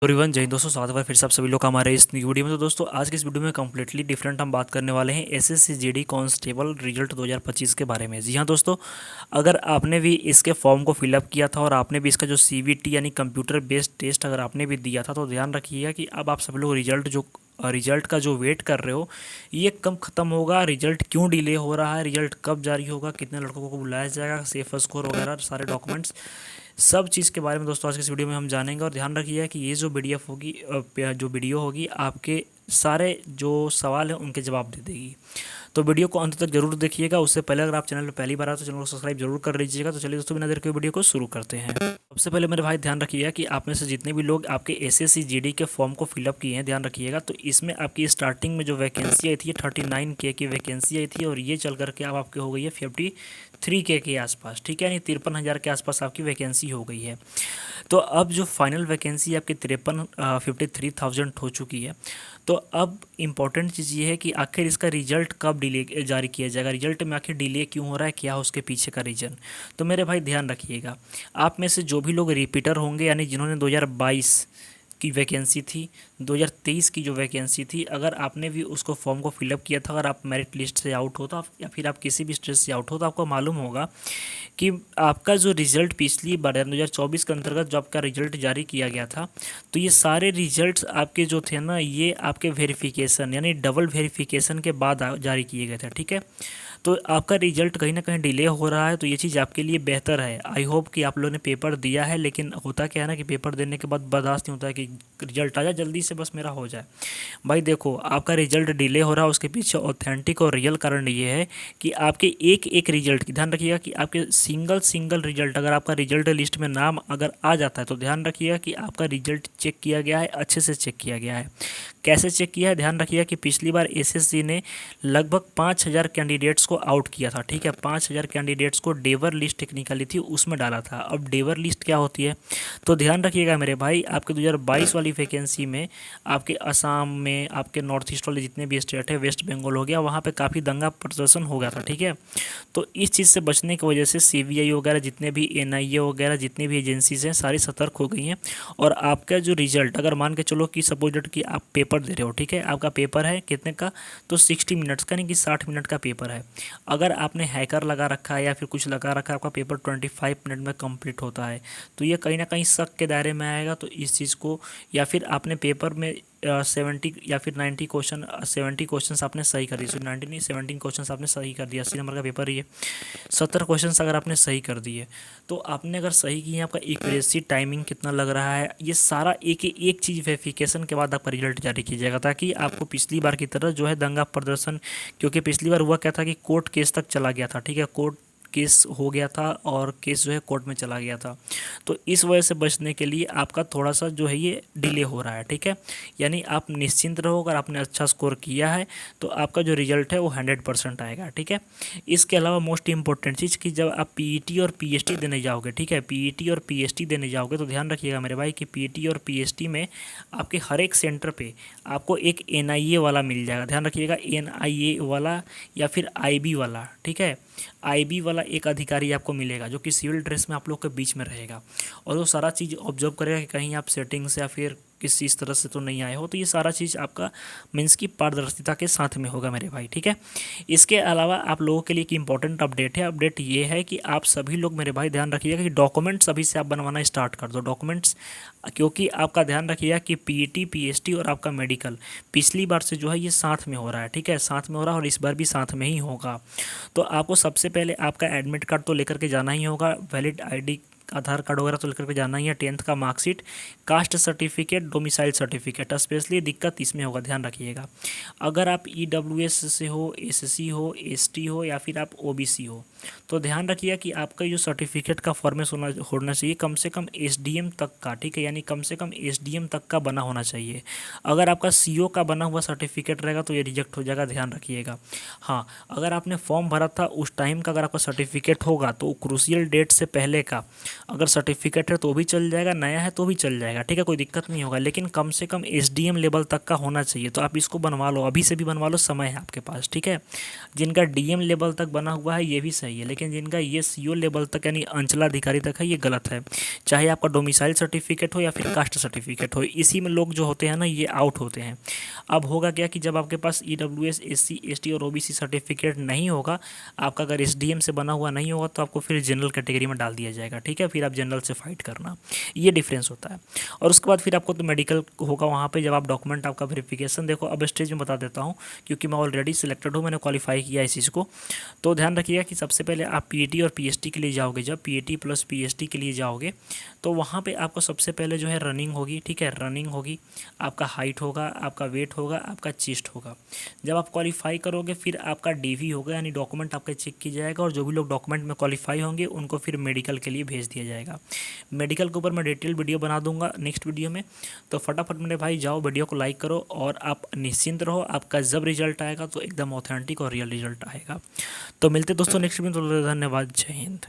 Everyone जय हिंद दोस्तों, स्वागत है फिर से आप सभी लोग का हमारे इस न्यू वीडियो में। तो दोस्तों आज की इस वीडियो में कम्प्लीटली डिफरेंट हम बात करने वाले हैं एसएससी जीडी कांस्टेबल रिजल्ट 2025 के बारे में। जी हाँ दोस्तों, अगर आपने भी इसके फॉर्म को फिलअप किया था और आपने भी इसका जो सीवीटी यानी कंप्यूटर बेस्ड टेस्ट अगर आपने भी दिया था, तो ध्यान रखिएगा कि अब आप सभी लोग रिजल्ट का जो वेट कर रहे हो ये कब खत्म होगा, रिजल्ट क्यों डिले हो रहा है, रिजल्ट कब जारी होगा, कितने लड़कों को बुलाया जाएगा, सेफ स्कोर वगैरह सारे डॉक्यूमेंट्स, सब चीज़ के बारे में दोस्तों आज की इस वीडियो में हम जानेंगे। और ध्यान रखिएगा कि ये जो पीडीएफ होगी, जो वीडियो होगी, आपके सारे जो सवाल हैं उनके जवाब दे देगी। तो वीडियो को अंत तक जरूर देखिएगा। उससे पहले अगर आप चैनल पर पहली बार आए तो चैनल को सब्सक्राइब जरूर कर लीजिएगा। तो चलिए दोस्तों, बिना देर के वीडियो को शुरू करते हैं। सबसे पहले मेरे भाई ध्यान रखिएगा कि आप में से जितने भी लोग आपके एसएससी जीडी के फॉर्म को फिलअप किए हैं, ध्यान रखिएगा, तो इसमें आपकी स्टार्टिंग में जो वैकेंसी आई थी 39K की वैकेंसी आई थी, और ये चल करके अब आपके हो गई है 53K के आसपास, ठीक है, यानी 53,000 के आसपास आपकी वैकेंसी हो गई है। तो अब जो फाइनल वैकेंसी आपकी 53,000 हो चुकी है। तो अब इम्पॉर्टेंट चीज़ ये है कि आखिर इसका रिजल्ट कब डिले जारी किया जाएगा, रिजल्ट में आखिर डिले क्यों हो रहा है, क्या है उसके पीछे का रीज़न। तो मेरे भाई ध्यान रखिएगा, आप में से जो भी लोग रिपीटर होंगे, यानी जिन्होंने 2022 की वैकेंसी थी, 2023 की जो वैकेंसी थी, अगर आपने भी उसको फॉर्म को फिलअप किया था, अगर आप मेरिट लिस्ट से आउट हो तो आप, या फिर आप किसी भी स्टेज से आउट हो, तो आपको मालूम होगा कि आपका जो रिज़ल्ट पिछली बार 2024 के अंतर्गत जो आपका रिज़ल्ट जारी किया गया था, तो ये सारे रिज़ल्ट्स आपके जो थे ना, ये आपके वेरिफिकेशन यानी डबल वेरिफिकेशन के बाद जारी किए गए थे, ठीक है। तो आपका रिजल्ट कहीं ना कहीं डिले हो रहा है, तो ये चीज़ आपके लिए बेहतर है। आई होप कि आप लोगों ने पेपर दिया है, लेकिन होता क्या है ना कि पेपर देने के बाद बर्दाश्त नहीं होता है कि रिजल्ट आ जाए जल्दी से, बस मेरा हो जाए। भाई देखो, आपका रिजल्ट डिले हो रहा है, उसके पीछे ऑथेंटिक और रियल कारण ये है कि आपके एक एक रिजल्ट की, ध्यान रखिएगा कि आपके सिंगल रिजल्ट, अगर आपका रिजल्ट लिस्ट में नाम अगर आ जाता है, तो ध्यान रखिएगा कि आपका रिजल्ट चेक किया गया है, अच्छे से चेक किया गया है। कैसे चेक किया है, ध्यान रखिएगा कि पिछली बार एसएससी ने लगभग 5,000 कैंडिडेट्स को आउट किया था, ठीक है, 5,000 कैंडिडेट्स को डेवर लिस्ट एक निकाली थी, उसमें डाला था। अब डेवर लिस्ट क्या होती है, तो ध्यान रखिएगा मेरे भाई, आपके 2022 वाली वैकेंसी में आपके असम में, आपके नॉर्थ ईस्ट वाले जितने भी स्टेट है, वेस्ट बंगाल हो गया, वहाँ पे काफ़ी दंगा प्रदर्शन हो गया था, ठीक है। तो इस चीज़ से बचने की वजह से सीबीआई वगैरह, जितने भी एनआईए वगैरह, जितनी भी एजेंसीज हैं, सारी सतर्क हो गई हैं। और आपका जो रिजल्ट, अगर मान के चलो कि सपोज कि आप पेपर दे रहे हो, ठीक है, आपका पेपर है कितने का, तो 60 मिनट्स का, नहीं कि 60 मिनट का पेपर है। अगर आपने हैकर लगा रखा है या फिर कुछ लगा रखा है, आपका पेपर 25 मिनट में कंप्लीट होता है, तो ये कहीं ना कहीं शक के दायरे में आएगा। तो इस चीज़ को, या फिर आपने पेपर में 70 या फिर 90 क्वेश्चन, 70 क्वेश्चन आपने सही कर दिए, 90 नहीं 17 क्वेश्चन आपने सही कर दिया, 80 नंबर का पेपर ही है, 70 क्वेश्चंस अगर आपने सही कर दिए, तो आपने अगर सही किए, आपका एक्यूरेसी टाइमिंग कितना लग रहा है, ये सारा एक एक चीज़ वेरिफिकेशन के बाद आपका रिजल्ट जारी किया जाएगा, ताकि आपको पिछली बार की तरह जो है दंगा प्रदर्शन, क्योंकि पिछली बार हुआ क्या था कि कोर्ट केस तक चला गया था, ठीक है, कोर्ट केस हो गया था और केस जो है कोर्ट में चला गया था। तो इस वजह से बचने के लिए आपका थोड़ा सा जो है ये डिले हो रहा है, ठीक है। यानी आप निश्चिंत रहो, अगर आपने अच्छा स्कोर किया है तो आपका जो रिजल्ट है वो 100% आएगा, ठीक है। इसके अलावा मोस्ट इंपॉर्टेंट चीज़ कि जब आप पीईटी और पीएचडी देने जाओगे, ठीक है, पीईटी और पीएचडी देने जाओगे, तो ध्यान रखिएगा मेरे भाई कि पीईटी और पीएचडी में आपके हर एक सेंटर पे आपको एक एनआईए वाला मिल जाएगा। ध्यान रखिएगा, एनआईए वाला या फिर आईबी वाला, ठीक है, आईबी वाला एक अधिकारी आपको मिलेगा जो कि सिविल ड्रेस में आप लोग के बीच में रहेगा, और वो सारा चीज़ ऑब्जर्व करेगा कि कहीं आप सेटिंग से या फिर किसी इस तरह से तो नहीं आए हो। तो ये सारा चीज़ आपका मीन्स की पारदर्शिता के साथ में होगा मेरे भाई, ठीक है। इसके अलावा आप लोगों के लिए एक इंपॉर्टेंट अपडेट है, अपडेट ये है कि आप सभी लोग मेरे भाई ध्यान रखिएगा कि डॉक्यूमेंट्स अभी से आप बनवाना स्टार्ट कर दो, डॉक्यूमेंट्स, क्योंकि आपका ध्यान रखिएगा कि पीईटी पीएचडी और आपका मेडिकल पिछली बार से जो है ये साथ में हो रहा है, ठीक है, साथ में हो रहा है, और इस बार भी साथ में ही होगा। तो आपको सबसे पहले आपका एडमिट कार्ड तो लेकर के जाना ही होगा, वैलिड आईडी, आधार कार्ड वगैरह तो लेकर के जाना ही है, 10th का marksheet, caste certificate, domicile certificate. Specially दिक्कत इसमें होगा, ध्यान रखिएगा, अगर आप ईडब्ल्यूएस से हो, एससी हो, एसटी हो, या फिर आप ओबीसी हो, तो ध्यान रखिएगा कि आपका जो सर्टिफिकेट का फॉर्मेट होना चाहिए कम से कम एसडीएम तक का, ठीक है, यानी कम से कम एसडीएम तक का बना होना चाहिए। अगर आपका सीओ का बना हुआ सर्टिफिकेट रहेगा तो ये रिजेक्ट हो जाएगा, ध्यान रखिएगा। हाँ, अगर आपने फॉर्म भरा था उस टाइम का अगर आपका सर्टिफिकेट होगा तो क्रूशियल डेट से पहले का, अगर सर्टिफिकेट है तो भी चल जाएगा, नया है तो भी चल जाएगा, ठीक है, कोई दिक्कत नहीं होगा, लेकिन कम से कम एसडीएम लेवल तक का होना चाहिए। तो आप इसको बनवा लो, अभी से भी बनवा लो, समय है आपके पास, ठीक है। जिनका डीएम लेवल तक बना हुआ है ये भी सही है, लेकिन जिनका ये सीओ लेवल तक यानी अंचलाधिकारी तक है ये गलत है। चाहे आपका डोमिसाइल सर्टिफिकेट हो या फिर कास्ट सर्टिफिकेट हो, इसी में लोग जो होते हैं ना ये आउट होते हैं। अब होगा क्या कि जब आपके पास ईडब्ल्यूएस, एससी, एसटी और ओबीसी सर्टिफिकेट नहीं होगा, आपका अगर एसडीएम से बना हुआ नहीं होगा, तो आपको फिर जनरल कैटेगरी में डाल दिया जाएगा, ठीक है। फिर आप जनरल से फाइट करना, ये डिफरेंस होता है। और उसके बाद फिर आपको तो मेडिकल होगा वहाँ पे, जब आप डॉक्यूमेंट आपका वेरिफिकेशन देखो। अब स्टेज में बता देता हूँ, क्योंकि मैं ऑलरेडी सिलेक्टेड हूँ, मैंने क्वालिफाई किया इस चीज़ को। तो ध्यान रखिएगा कि सबसे पहले आप पीएटी और पीएचडी के लिए जाओगे, जब पीएटी प्लस पीएचडी के लिए जाओगे तो वहाँ पे आपको सबसे पहले जो है रनिंग होगी, ठीक है, रनिंग होगी, आपका हाइट होगा, आपका वेट होगा, आपका चेस्ट होगा। जब आप क्वालिफाई करोगे फिर आपका डीवी होगा, यानी डॉक्यूमेंट आपका चेक किया जाएगा, और जो भी लोग डॉक्यूमेंट में क्वालिफाई होंगे उनको फिर मेडिकल के लिए भेज दिया जाएगा। मेडिकल के ऊपर मैं डिटेल वीडियो बना दूंगा नेक्स्ट वीडियो में। तो फटाफट मेरे भाई जाओ, वीडियो को लाइक करो और आप निश्चिंत रहो, आपका जब रिजल्ट आएगा तो एकदम ऑथेंटिक और रियल रिजल्ट आएगा। तो मिलते दोस्तों नेक्स्ट वीडियो में, तो धन्यवाद, जय हिंद।